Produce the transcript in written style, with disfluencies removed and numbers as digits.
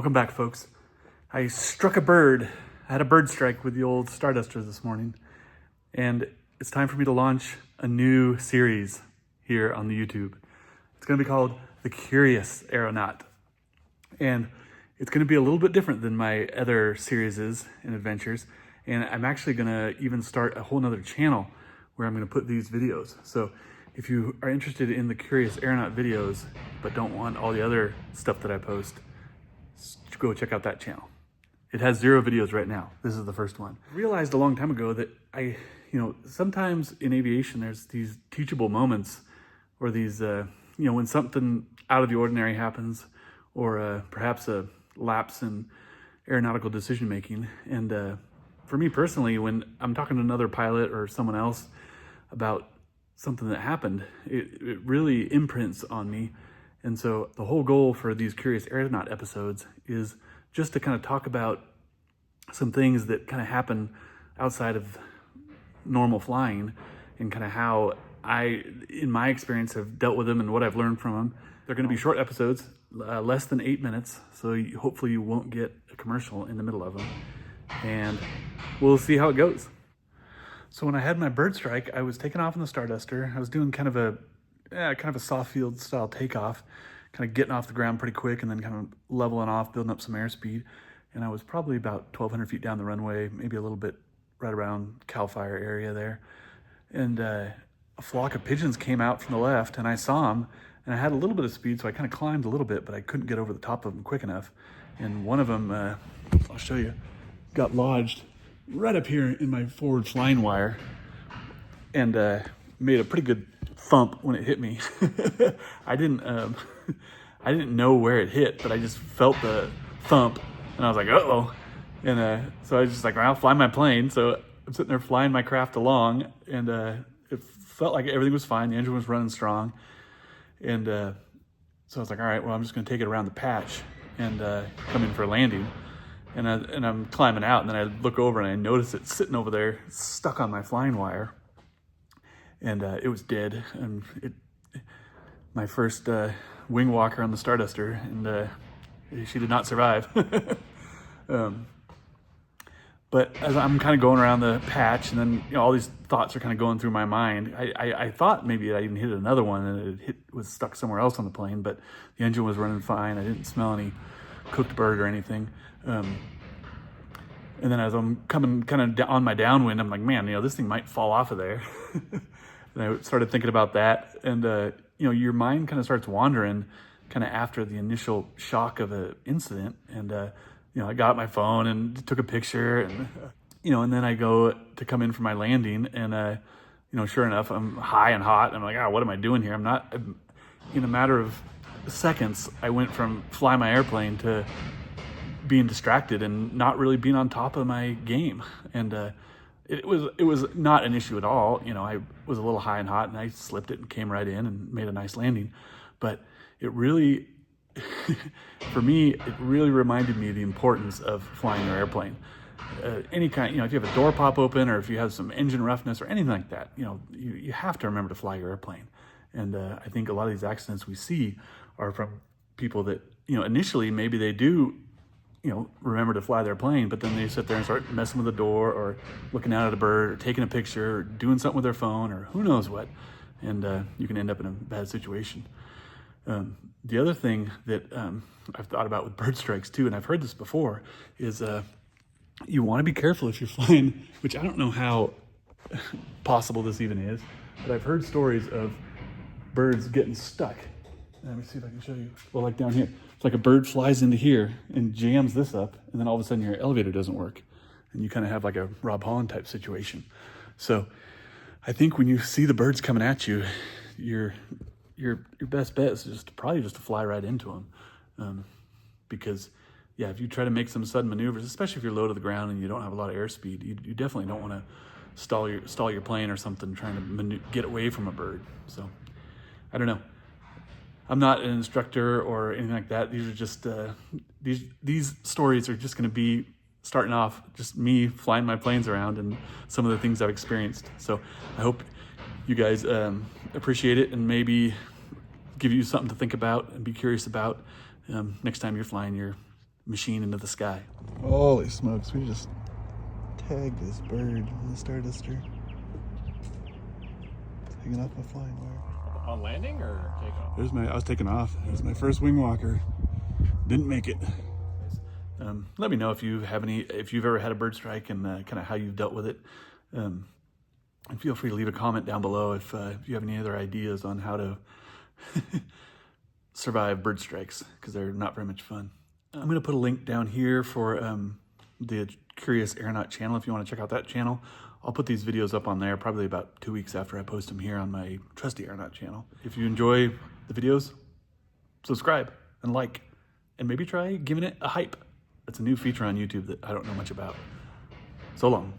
Welcome back, folks. I struck a bird. I had a bird strike with the old Starduster this morning, and it's time for me to launch a new series here on the YouTube. It's going to be called The Curious Aeronaut, and it's going to be a little bit different than my other series and adventures, and I'm actually going to even start a whole nother channel where I'm going to put these videos. So if you are interested in the Curious Aeronaut videos but don't want all the other stuff that I post, go check out that channel. It has 0 videos right now. This is the first one. I realized a long time ago that sometimes in aviation there's these teachable moments, or these, when something out of the ordinary happens, or perhaps a lapse in aeronautical decision making. And for me personally, when I'm talking to another pilot or someone else about something that happened, it really imprints on me. And so the whole goal for these Curious Aeronaut episodes is just to kind of talk about some things that kind of happen outside of normal flying, and kind of how I, in my experience, have dealt with them and what I've learned from them. They're going to be short episodes, less than 8 minutes, so hopefully you won't get a commercial in the middle of them. And we'll see how it goes. So when I had my bird strike, I was taking off in the Starduster. I was doing kind of a soft field style takeoff, kind of getting off the ground pretty quick and then kind of leveling off, building up some airspeed. And I was probably about 1,200 feet down the runway, maybe a little bit right around Cal Fire area there. And a flock of pigeons came out from the left, and I saw them, and I had a little bit of speed, so I kind of climbed a little bit, but I couldn't get over the top of them quick enough. And one of them, I'll show you, got lodged right up here in my forward flying wire, and made a pretty good thump when it hit me. I didn't know where it hit, but I just felt the thump, and I was like, uh-oh. And so I was just like, well, I'll fly my plane. So I'm sitting there flying my craft along, and it felt like everything was fine. The engine was running strong. And so I was like, all right, well, I'm just going to take it around the patch and come in for a landing. And I'm climbing out, and then I look over and I notice it sitting over there, stuck on my flying wire. And it was dead. And my first wing walker on the Starduster, and she did not survive. But as I'm kind of going around the patch, and then all these thoughts are kind of going through my mind. I thought maybe I even hit another one, and it was stuck somewhere else on the plane, but the engine was running fine. I didn't smell any cooked bird or anything. And then as I'm coming kind of on my downwind, I'm like, man, this thing might fall off of there. And I started thinking about that, and your mind kind of starts wandering kind of after the initial shock of an incident. And I got my phone and took a picture, and and then I go to come in for my landing, and sure enough, I'm high and hot. I'm like, what am I doing here? In a matter of seconds, I went from fly my airplane to being distracted and not really being on top of my game. And it was not an issue at all. I was a little high and hot, and I slipped it and came right in and made a nice landing. But it really, for me, it really reminded me of the importance of flying your airplane. Any kind, if you have a door pop open, or if you have some engine roughness or anything like that, you have to remember to fly your airplane. And I think a lot of these accidents we see are from people that, initially maybe they do, remember to fly their plane, but then they sit there and start messing with the door, or looking out at a bird, or taking a picture, or doing something with their phone, or who knows what. And you can end up in a bad situation. The other thing that I've thought about with bird strikes too, and I've heard this before, is you want to be careful if you're flying, which I don't know how possible this even is, but I've heard stories of birds getting stuck. Let me see if I can show you. Well, like down here, it's like a bird flies into here and jams this up, and then all of a sudden your elevator doesn't work, and you kind of have like a Rob Holland type situation. So I think when you see the birds coming at you, your best bet is probably just to fly right into them, because if you try to make some sudden maneuvers, especially if you're low to the ground and you don't have a lot of airspeed, you definitely don't want to stall your plane or something trying to get away from a bird. So I don't know. I'm not an instructor or anything like that. These are just these stories are just going to be starting off just me flying my planes around and some of the things I've experienced. So I hope you guys appreciate it, and maybe give you something to think about and be curious about next time you're flying your machine into the sky. Holy smokes, we just tagged this bird, the Starduster. Taking off my flying wire. On landing or takeoff? I was taking off. It was my first wing walker. Didn't make it. Let me know if you've ever had a bird strike and kind of how you've dealt with it. And feel free to leave a comment down below if you have any other ideas on how to survive bird strikes, because they're not very much fun. I'm going to put a link down here for the Curious Aeronaut channel if you want to check out that channel. I'll put these videos up on there probably about 2 weeks after I post them here on my trusty Aeronaut channel. If you enjoy the videos, subscribe and like, and maybe try giving it a hype. That's a new feature on YouTube that I don't know much about. So long.